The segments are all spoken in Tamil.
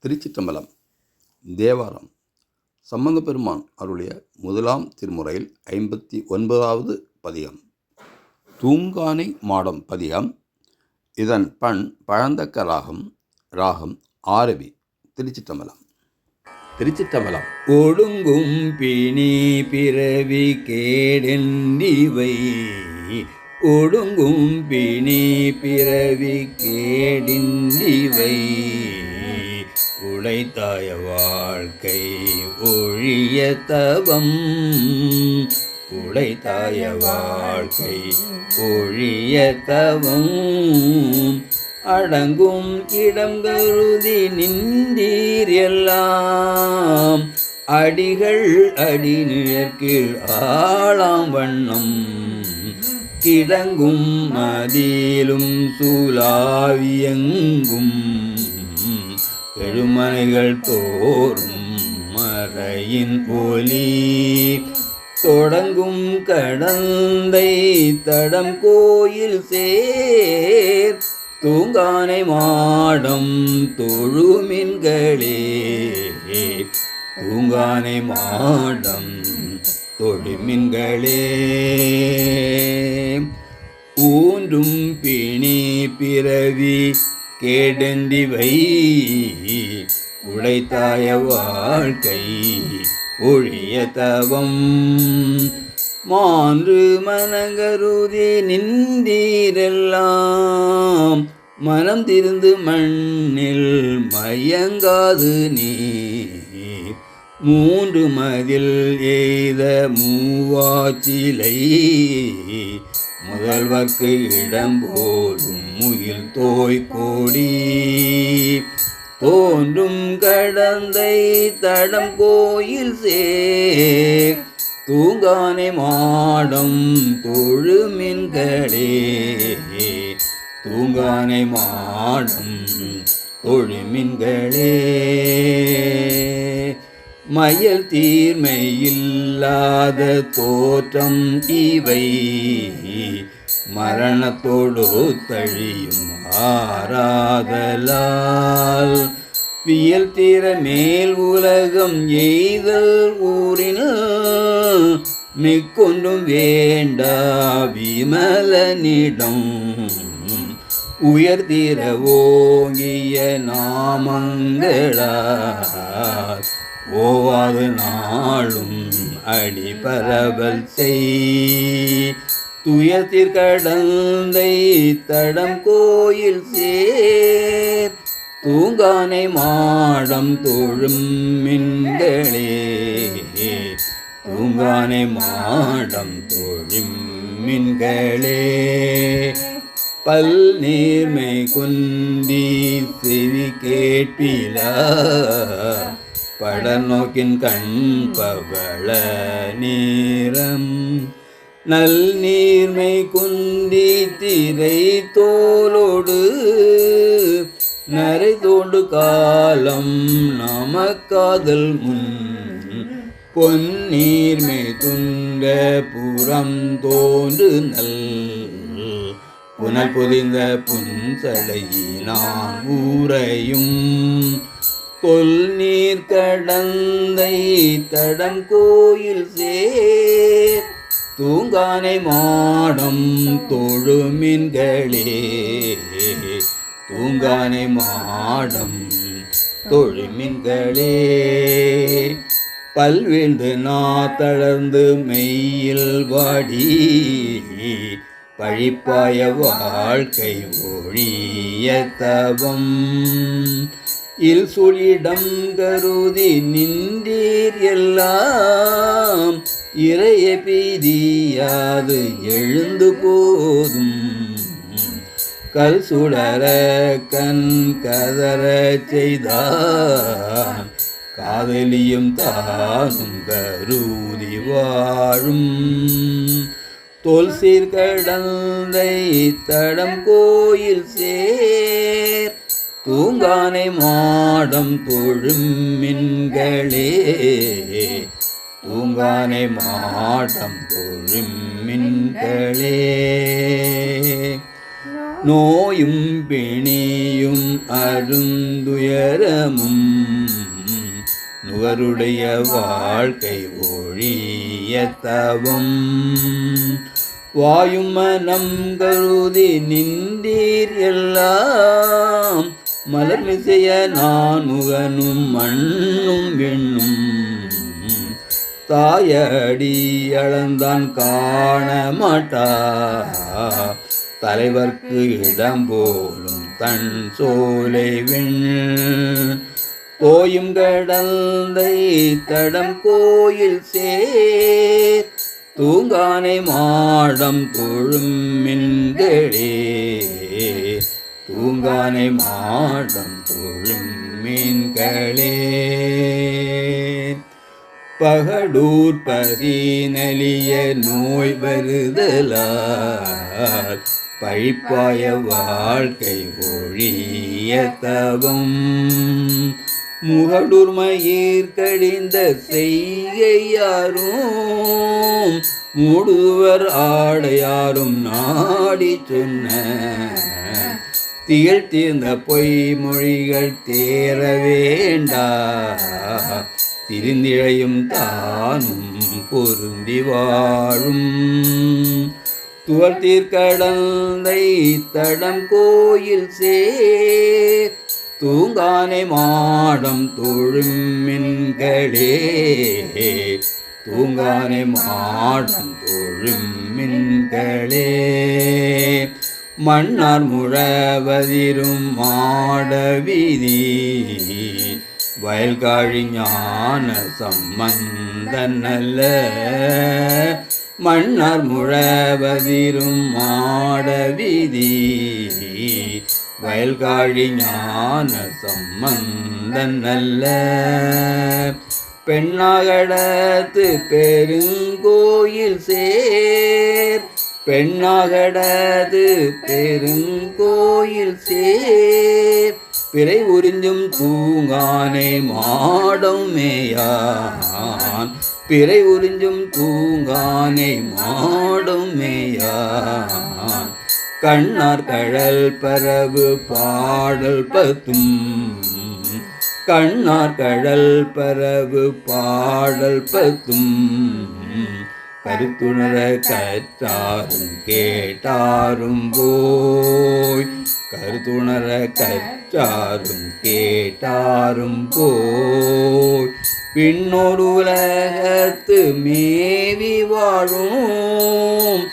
திருச்சிற்றம்பலம். தேவாரம் சம்பந்த பெருமான் அருளிய முதலாம் திருமுறையில் 59வது பதிகம். தூங்கானை மாடம் பதிகம். இதன் பண் பழந்தக்க ராகம் ஆரவி. திருச்சிற்றம்பலம். திருச்சிற்றம்பலம். ஒடுங்கும் பிணி பிறவி கேடென்றிவை, ஒடுங்கும் பிணி பிறவி கேடின்றிவை, உழைத்தாய வாழ்க்கை ஒழிய தவம், உழைத்தாய வாழ்க்கை ஒழிய தவம், அடங்கும் இடம் கருதி நின்றீர் எல்லாம், அடிகள் அடி நிழற்கீழ் ஆளாம் வண்ணம், கிடங்கும் மதிலும் சூலாவியங்கும், எழுமனைகள் தோறும் மறையின் ஒலி, தொடங்கும் கடந்தை தடம் கோயில் சேர், தூங்கானை மாடம் தொழுமின்களே, தூங்கானை மாடம் தொழுமின்களே, ஊன்றும் பிணி பிறவி கேடென்றிவை, உழைத்தாய வாழ்க்கை ஒழிய தவம், மான்று மனங்கருதி நின்றீரெல்லாம், மனம் திருந்து மண்ணில் மயங்காது நீ, மூன்று மதில் எய்த மூவாச்சிலை, முதல்வர்க்கு இடம் போதும் முகில் தோய்கோடி, தோன்றும் கடந்தை தடம் கோயில் சேர், தூங்கானை மாடம் தொழுமின்களே, தூங்கானை மாடம் தொழுமின்களே, மயல் தீர்மை இல்லாத தோற்றம் இவை, மரணத்தோடு தழியும் ஆராதலால், வியல் தீர மேல் உலகம் எய்தல் ஊரில், மிக்கொன்றும் வேண்டா விமலனிடம், உயர்தீர ஓங்கிய நாமங்களால், ஓவாது நாளும் அடிபரவல் செய், துயர்த்திற் கடந்தை தடம் கோயில் சேர், தூங்கானை மாடம் தொழும் மின்களே, தூங்கானை மாடம் தொழும் மின்களே, பல் நீர்மை குந்தி செவி கேட்பிலா, படர் நோக்கின் கண் பவள நீரம், நல் நீர்மை குந்தி திரை தோலோடு, நரை தோண்டு காலம் நமக்காதல் முன், பொன்னீர்மை துண்ட புறம் தோன்று நல், புனல் பொதிந்த புன்சடையினான் ஊரையும், கொல் நீர் கடந்தை தடம் கோயில் சேர், தூங்கானை மாடம் தொழுமின்களே, தூங்கானை மாடம் தொழுமின்களே, பல்வீழ்ந்து நாத்தளர்ந்து மெய்யில் வாடி, பழிப்பாய வாழ்க்கை ஒழிய தவம், இல் சுழிடம் கருதி நின்றீர் எல்லாம், இறைய பீதியாது எழுந்து போதும், கல் சுடர கண் கதற செய்தான், காதலியும் தானும் கருதி வாழும், தோல் சீர்கடந்தை தடம் கோயில் சேர், தூங்கானை மாடம் தொழும் மின்களே, தூங்கானை மாடம் தொழும் மின்களே, நோயும் பிணியும் அருந்துயரமும் நுகருடைய வாழ்க்கை ஒழிய தவம் வாயும் மனம் கருதி நின்றீர் எல்லாம் மலர்மிசைய நான் முகனும் மண்ணும் விண்ணும் தாயடி அளந்தான் காண மாட்டா தலைவர்க்கு இடம் போலும் தன் சோலை விண் தோயும் கடந்தை தடம் கோயில் சேர் தூங்கானை மாடம் தொழும் மின்களே தூங்கானை மாடம் தொழும் மீன்களே பகடூர் பதீனலிய நோய் வருதலால் பழிப்பாய வாழ்க்கை ஒழிய தவம் முகடூர் மயிர் கடிந்த செய்கையாரும் மூடுவர் ஆடையாரும் நாடி சொன்ன திகழ் தீர்ந்த பொய்மொழிகள் தேர வேண்டா திருந்திழையும் தானும் பொருந்தி வாழும் துவர் தீர்க்கடந்தை தடம் கோயில் சேர் தூங்கானை மாடம் தொழும் மின்களே தூங்கானை மாடம் தொழும் மின்களே மன்னார் முழவதிரும் மாட வீதி வயல்காழி ஞான சம்பந்த நல்ல மன்னார் முழவதிரும் மாட வீதி வயல்காழி ஞான சம்பந்த நல்ல பெண்ணாகடத்து பெருங்கோயில் சேர் பெண்ணாகடது பெருங்கோயில் சேர் பிறை உறிஞ்சும் தூங்கானை மாடம் மேயான் பிறை உறிஞ்சும் தூங்கானை மாடம் மேயான் கண்ணார் கழல் பரவு பாடல் பத்தும் கண்ணார் கழல் பரவு பாடல் பத்தும் கருத்துணர கற்றாரும் கேட்டாரும் போய் கருத்துணர கற்றாரும் கேட்டாரும் போய் பின்னொரு உலகத்து மேவி வாழும்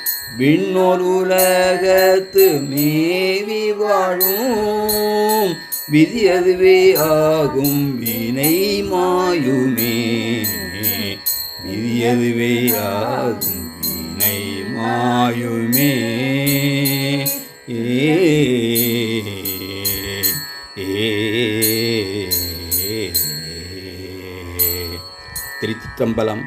விண்ணொரு உலகத்து மேவி வாழும் விதி அதுவே ஆகும் வினை மாயுமே விதி அதுவே ஆகும் வினை மாயுமே திருச்சிற்றம்பலம்.